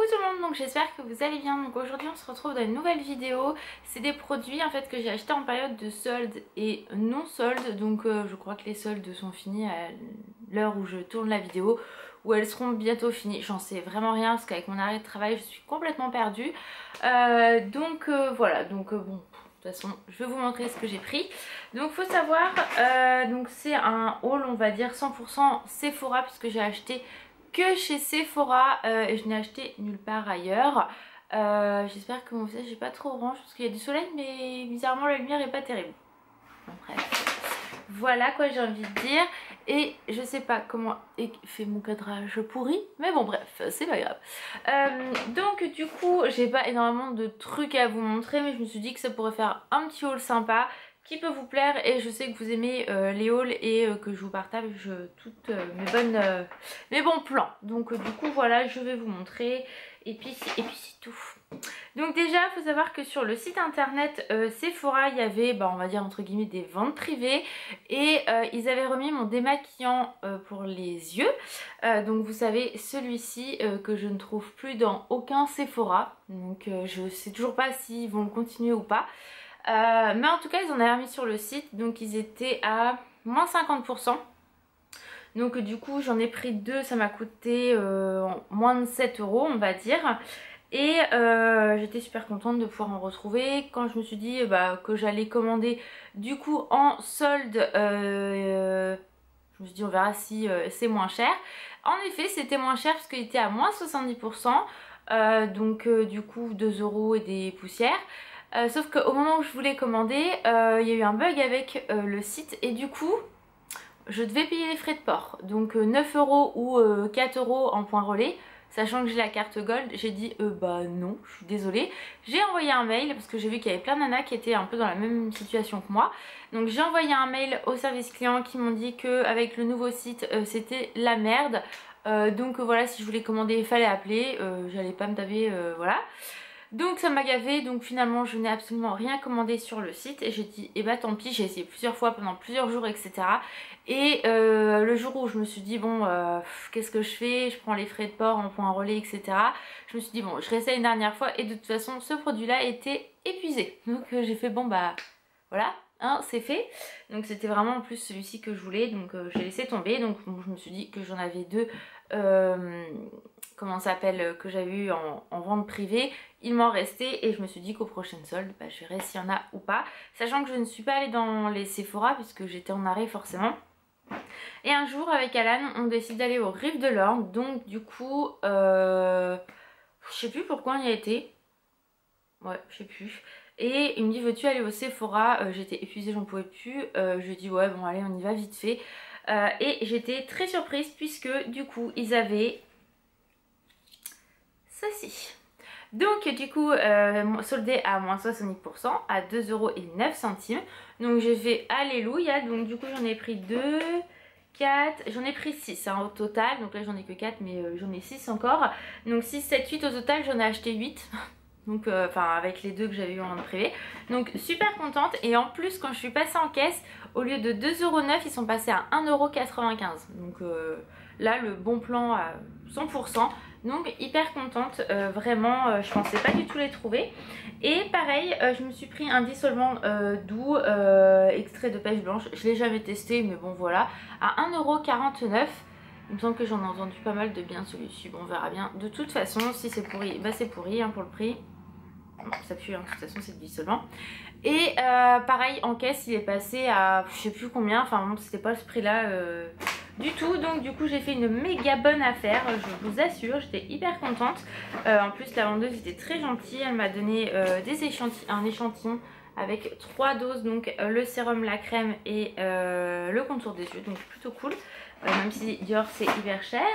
tout le monde, donc j'espère que vous allez bien. Donc aujourd'hui on se retrouve dans une nouvelle vidéo. C'est des produits en fait que j'ai achetés en période de solde et non solde. Donc je crois que les soldes sont finis à l'heure où je tourne la vidéo, ou elles seront bientôt finies. J'en sais vraiment rien parce qu'avec mon arrêt de travail je suis complètement perdue. Voilà, donc bon, de toute façon je vais vous montrer ce que j'ai pris. Donc faut savoir, donc c'est un haul on va dire 100% Sephora, puisque j'ai acheté que chez Sephora et je n'ai acheté nulle part ailleurs. J'espère que mon visage n'est pas trop orange parce qu'il y a du soleil, mais bizarrement la lumière est pas terrible. Bon, bref, voilà quoi j'ai envie de dire. Et je sais pas comment est fait mon cadrage pourri, mais bon bref, c'est pas grave. Donc du coup j'ai pas énormément de trucs à vous montrer, mais je me suis dit que ça pourrait faire un petit haul sympa qui peut vous plaire, et je sais que vous aimez les hauls et que je vous partage toutes mes bons plans. Donc du coup voilà, je vais vous montrer et puis c'est tout. Donc déjà il faut savoir que sur le site internet Sephora, il y avait on va dire entre guillemets des ventes privées, et ils avaient remis mon démaquillant pour les yeux. Donc vous savez, celui-ci que je ne trouve plus dans aucun Sephora. Donc je sais toujours pas s'ils vont le continuer ou pas. Mais en tout cas ils en avaient remis sur le site, donc ils étaient à moins 50%. Donc du coup j'en ai pris deux, ça m'a coûté moins de 7 € on va dire. Et j'étais super contente de pouvoir en retrouver. Quand je me suis dit que j'allais commander du coup en solde, je me suis dit on verra si c'est moins cher. En effet c'était moins cher parce qu'il était à moins 70%, donc du coup 2 € et des poussières. Sauf qu'au moment où je voulais commander, il y a eu un bug avec le site, et du coup je devais payer les frais de port. Donc 9 € ou 4 € en point relais, sachant que j'ai la carte Gold. J'ai dit non, je suis désolée. J'ai envoyé un mail parce que j'ai vu qu'il y avait plein de nanas qui étaient un peu dans la même situation que moi. Donc j'ai envoyé un mail au service client qui m'ont dit qu'avec le nouveau site c'était la merde. Donc voilà, si je voulais commander il fallait appeler, j'allais pas me taper, voilà. Donc ça m'a gavé, donc finalement je n'ai absolument rien commandé sur le site, et j'ai dit tant pis. J'ai essayé plusieurs fois pendant plusieurs jours, etc. Et le jour où je me suis dit qu'est-ce que je fais, je prends les frais de port en point relais, etc. Je me suis dit je réessaye une dernière fois, et de toute façon ce produit là était épuisé. Donc j'ai fait voilà, hein, c'est fait. Donc c'était vraiment en plus celui-ci que je voulais, donc j'ai laissé tomber. Donc je me suis dit que j'en avais deux, comment ça s'appelle, que j'avais eu en vente privée. Il m'en restait, et je me suis dit qu'aux prochaines soldes je verrai s'il y en a ou pas, sachant que je ne suis pas allée dans les Sephora puisque j'étais en arrêt forcément. Et un jour avec Alan on décide d'aller au Rives de l'Orne. Donc du coup je sais plus pourquoi on y a été, ouais je sais plus. Et il me dit veux-tu aller au Sephora, j'étais épuisée, j'en pouvais plus. Je lui ai dit ouais bon allez on y va vite fait. Et j'étais très surprise puisque du coup ils avaient ceci. Donc du coup soldé à moins 70% à 2,09 €. Donc j'ai fait alléluia. Donc du coup j'en ai pris 2, 4, j'en ai pris 6 au total. Donc là j'en ai que 4, mais j'en ai 6 encore. Donc 6, 7, 8 au total, j'en ai acheté 8. Donc avec les deux que j'avais eu en vente privée. Donc super contente. Et en plus quand je suis passée en caisse, au lieu de 2,09 €, ils sont passés à 1,95 €. Donc là le bon plan à 100%. Donc hyper contente, vraiment je pensais pas du tout les trouver. Et pareil je me suis pris un dissolvant doux extrait de pêche blanche. Je l'ai jamais testé, mais bon voilà, à 1,49 €. Il me semble que j'en ai entendu pas mal de bien celui-ci. Bon on verra bien. De toute façon si c'est pourri, c'est pourri pour le prix. Bon, ça pue de toute façon c'est du dissolvant. Et pareil en caisse il est passé à je sais plus combien, enfin bon c'était pas ce prix là du tout. Donc du coup j'ai fait une méga bonne affaire, je vous assure, j'étais hyper contente. En plus la vendeuse était très gentille, elle m'a donné un échantillon avec 3 doses, donc le sérum, la crème et le contour des yeux, donc plutôt cool. Même si Dior c'est hyper cher.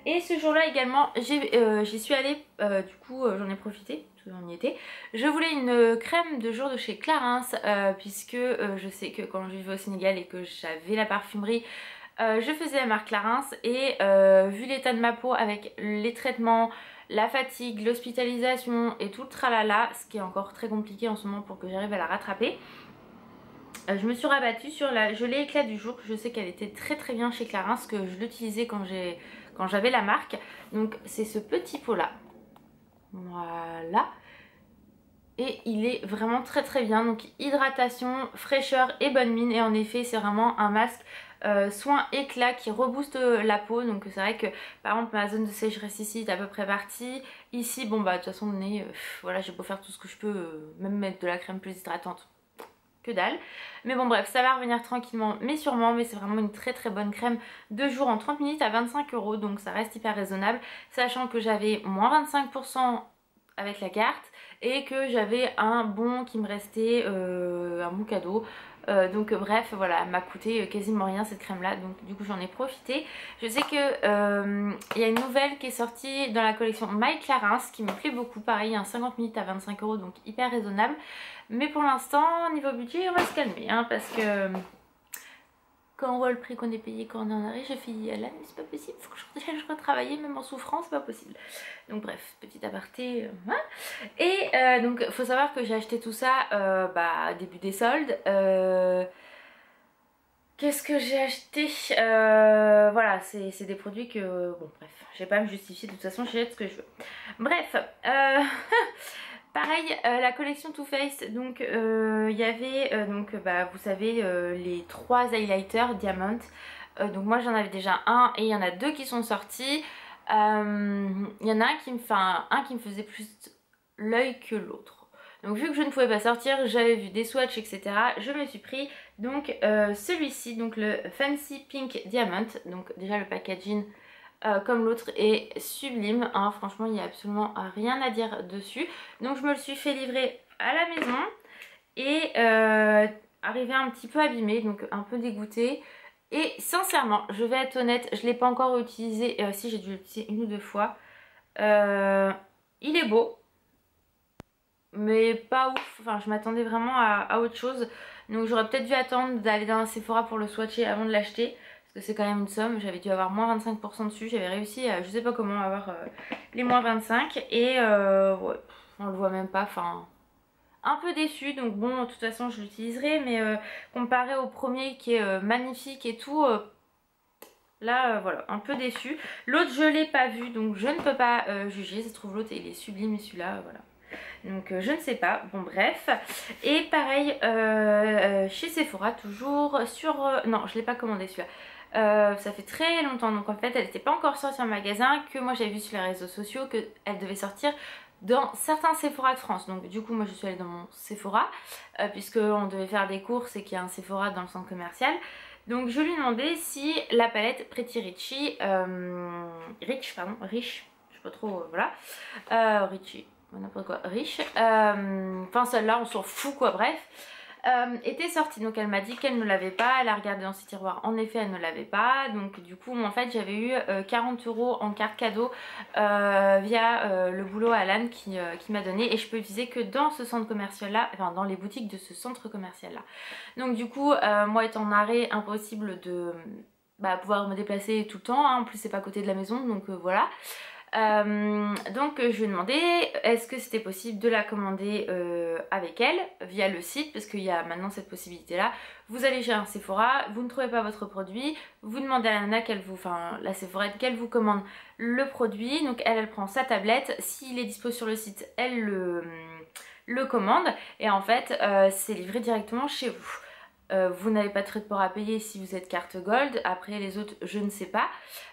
Et ce jour là également j'y suis allée, du coup j'en ai profité, on y était. Je voulais une crème de jour de chez Clarins, puisque je sais que quand je vivais au Sénégal et que j'avais la parfumerie, je faisais la marque Clarins, et vu l'état de ma peau avec les traitements, la fatigue, l'hospitalisation et tout le tralala, ce qui est encore très compliqué en ce moment pour que j'arrive à la rattraper, je me suis rabattue sur la gelée éclat du jour. Je sais qu'elle était très très bien chez Clarins, que je l'utilisais quand j'avais la marque. Donc c'est ce petit pot là. Voilà. Et il est vraiment très très bien. Donc hydratation, fraîcheur et bonne mine. Et en effet c'est vraiment un masque soin éclat qui rebooste la peau. Donc c'est vrai que par exemple ma zone de sécheresse ici est à peu près partie. Ici bon bah de toute façon le nez, voilà, j'ai beau faire tout ce que je peux, même mettre de la crème plus hydratante, que dalle. Mais bon bref, ça va revenir tranquillement mais sûrement. Mais c'est vraiment une très très bonne crème de jour en 30 minutes à 25 €. Donc ça reste hyper raisonnable. Sachant que j'avais moins 25% avec la carte et que j'avais un bon qui me restait, un bon cadeau. Donc bref voilà, elle m'a coûté quasiment rien cette crème là, donc du coup j'en ai profité. Je sais que il y a une nouvelle qui est sortie dans la collection My Clarins qui me plaît beaucoup, pareil un 50 minutes à 25 €, donc hyper raisonnable. Mais pour l'instant niveau budget on va se calmer hein, parce que quand on voit le prix qu'on est payé quand on est en arrêt, j'ai fait là mais c'est pas possible, faut que je retravaille même en souffrance, c'est pas possible. Donc bref, petit aparté. Voilà. Et donc faut savoir que j'ai acheté tout ça début des soldes. Qu'est-ce que j'ai acheté, voilà, c'est des produits que, bon bref, je vais pas me justifier, de toute façon j'achète ce que je veux. Bref, pareil, la collection Too Faced, donc il y avait, vous savez, les 3 highlighters Diamond. Donc moi j'en avais déjà un et il y en a 2 qui sont sortis. Il y en a un qui me faisait plus l'œil que l'autre. Donc vu que je ne pouvais pas sortir, j'avais vu des swatchs etc. Je me suis pris donc celui-ci, donc le Fancy Pink Diamond. Donc déjà le packaging comme l'autre est sublime hein. Franchement il n'y a absolument rien à dire dessus. Donc je me le suis fait livrer à la maison et arrivé un petit peu abîmé, donc un peu dégoûtée. Et sincèrement, je vais être honnête, je ne l'ai pas encore utilisé, si j'ai dû l'utiliser 1 ou 2 fois. Il est beau, mais pas ouf, enfin je m'attendais vraiment à autre chose. Donc j'aurais peut-être dû attendre d'aller dans un Sephora pour le swatcher avant de l'acheter. Parce que c'est quand même une somme, j'avais dû avoir moins 25% dessus, j'avais réussi à, je sais pas comment, avoir les moins 25. Et ouais, on le voit même pas, enfin... Un peu déçue, donc bon de toute façon je l'utiliserai, mais comparé au premier qui est magnifique et tout, là voilà, un peu déçue. L'autre je l'ai pas vu donc je ne peux pas juger, ça se trouve l'autre il est sublime et celui-là voilà. Donc je ne sais pas, bon bref. Et pareil chez Sephora toujours sur... non je l'ai pas commandé celui-là. Ça fait très longtemps, donc en fait elle n'était pas encore sortie en magasin, que moi j'avais vu sur les réseaux sociaux qu'elle devait sortir dans certains Sephora de France. Donc du coup moi je suis allée dans mon Sephora puisque on devait faire des courses et qu'il y a un Sephora dans le centre commercial. Donc je lui ai demandé si la palette Pretty Richie Rich, je sais pas trop, voilà, Richie, n'importe quoi, Rich, enfin celle-là on s'en fout quoi, bref, était sortie. Donc elle m'a dit qu'elle ne l'avait pas, elle a regardé dans ses tiroirs, en effet elle ne l'avait pas. Donc du coup en fait j'avais eu 40 € en carte cadeau via le boulot Alan qui m'a donné, et je peux utiliser que dans ce centre commercial là, enfin dans les boutiques de ce centre commercial là. Donc du coup moi étant en arrêt, impossible de pouvoir me déplacer tout le temps hein. En plus c'est pas à côté de la maison, donc voilà. Donc je lui ai demandé est-ce que c'était possible de la commander avec elle via le site, parce qu'il y a maintenant cette possibilité là. Vous allez chez un Sephora, vous ne trouvez pas votre produit, vous demandez à Anna qu'elle vous, enfin la Sephora qu'elle vous commande le produit. Donc elle prend sa tablette, s'il est dispo sur le site elle le commande, et en fait c'est livré directement chez vous. Vous n'avez pas de frais de port à payer si vous êtes carte Gold, après les autres je ne sais pas.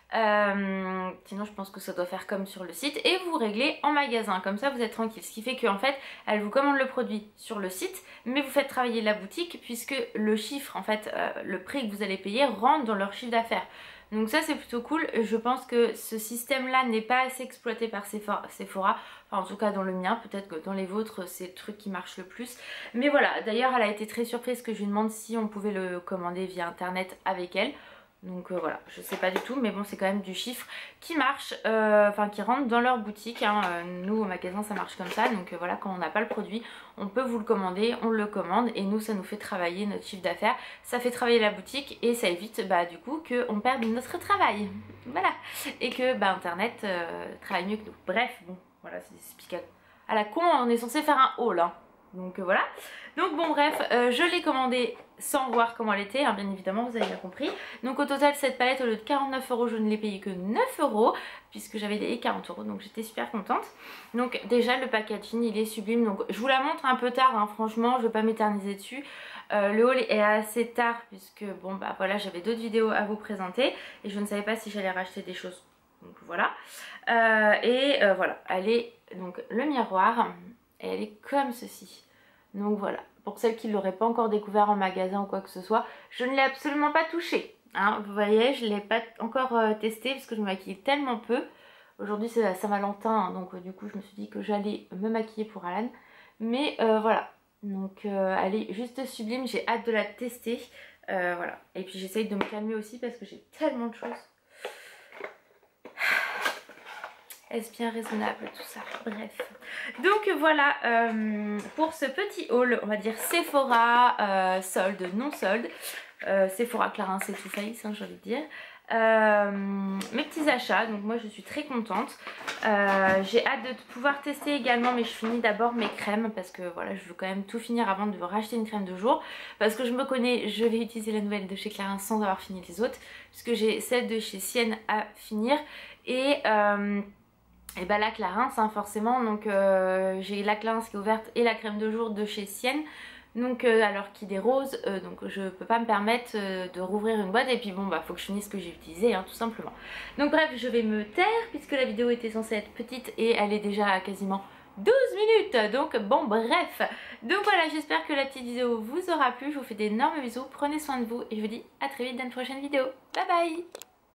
Sinon je pense que ça doit faire comme sur le site, et vous réglez en magasin, comme ça vous êtes tranquille. Ce qui fait qu'en fait elle vous commande le produit sur le site, mais vous faites travailler la boutique puisque le chiffre, en fait le prix que vous allez payer rentre dans leur chiffre d'affaires. Donc ça c'est plutôt cool. Je pense que ce système là n'est pas assez exploité par Sephora, enfin en tout cas dans le mien, peut-être que dans les vôtres c'est le truc qui marche le plus. Mais voilà, d'ailleurs elle a été très surprise que je lui demande si on pouvait le commander via internet avec elle. Donc voilà, je sais pas du tout, mais bon c'est quand même du chiffre qui marche, enfin qui rentre dans leur boutique hein. Nous au magasin ça marche comme ça, donc voilà, quand on n'a pas le produit on peut vous le commander, on le commande, et nous ça nous fait travailler notre chiffre d'affaires, ça fait travailler la boutique et ça évite du coup qu'on perde notre travail, voilà, et que internet travaille mieux que nous. Bref, bon voilà, c'est expliqué à la con, on est censé faire un haul hein. Donc voilà. Donc bon bref, je l'ai commandé sans voir comment elle était, hein, bien évidemment, vous avez bien compris. Donc au total, cette palette, au lieu de 49 €, je ne l'ai payée que 9 € puisque j'avais payé 40 €, donc j'étais super contente. Donc déjà, le packaging, il est sublime. Donc je vous la montre un peu tard, hein, franchement, je ne vais pas m'éterniser dessus. Le haul est assez tard puisque bon bah voilà, j'avais d'autres vidéos à vous présenter et je ne savais pas si j'allais racheter des choses. Donc voilà. Voilà, elle est donc le miroir et elle est comme ceci. Donc voilà, pour celles qui ne l'auraient pas encore découvert en magasin ou quoi que ce soit, je ne l'ai absolument pas touché. Hein, vous voyez, je ne l'ai pas encore testé parce que je me maquille tellement peu. Aujourd'hui c'est la Saint-Valentin, hein, donc du coup je me suis dit que j'allais me maquiller pour Alan. Mais voilà, donc elle est juste sublime, j'ai hâte de la tester. Voilà, et puis j'essaye de me calmer aussi parce que j'ai tellement de choses. Est-ce bien raisonnable tout ça? Bref. Donc voilà pour ce petit haul, on va dire Sephora, solde, non solde. Sephora Clarins et Too Faced, hein, j'ai envie de dire. Mes petits achats, donc moi je suis très contente. J'ai hâte de pouvoir tester également, mais je finis d'abord mes crèmes parce que voilà, je veux quand même tout finir avant de racheter une crème de jour. Parce que je me connais, je vais utiliser la nouvelle de chez Clarins sans avoir fini les autres, puisque j'ai celle de chez Sienne à finir. Et bah la Clarins, hein, forcément, donc j'ai la Clarins qui est ouverte et la crème de jour de chez Sienne. Donc alors qu'il est rose, donc je peux pas me permettre de rouvrir une boîte. Et puis bon bah faut que je finisse ce que j'ai utilisé, hein, tout simplement. Donc bref, je vais me taire puisque la vidéo était censée être petite et elle est déjà à quasiment 12 minutes. Donc bon bref. Donc voilà, j'espère que la petite vidéo vous aura plu. Je vous fais d'énormes bisous, prenez soin de vous et je vous dis à très vite dans une prochaine vidéo. Bye bye.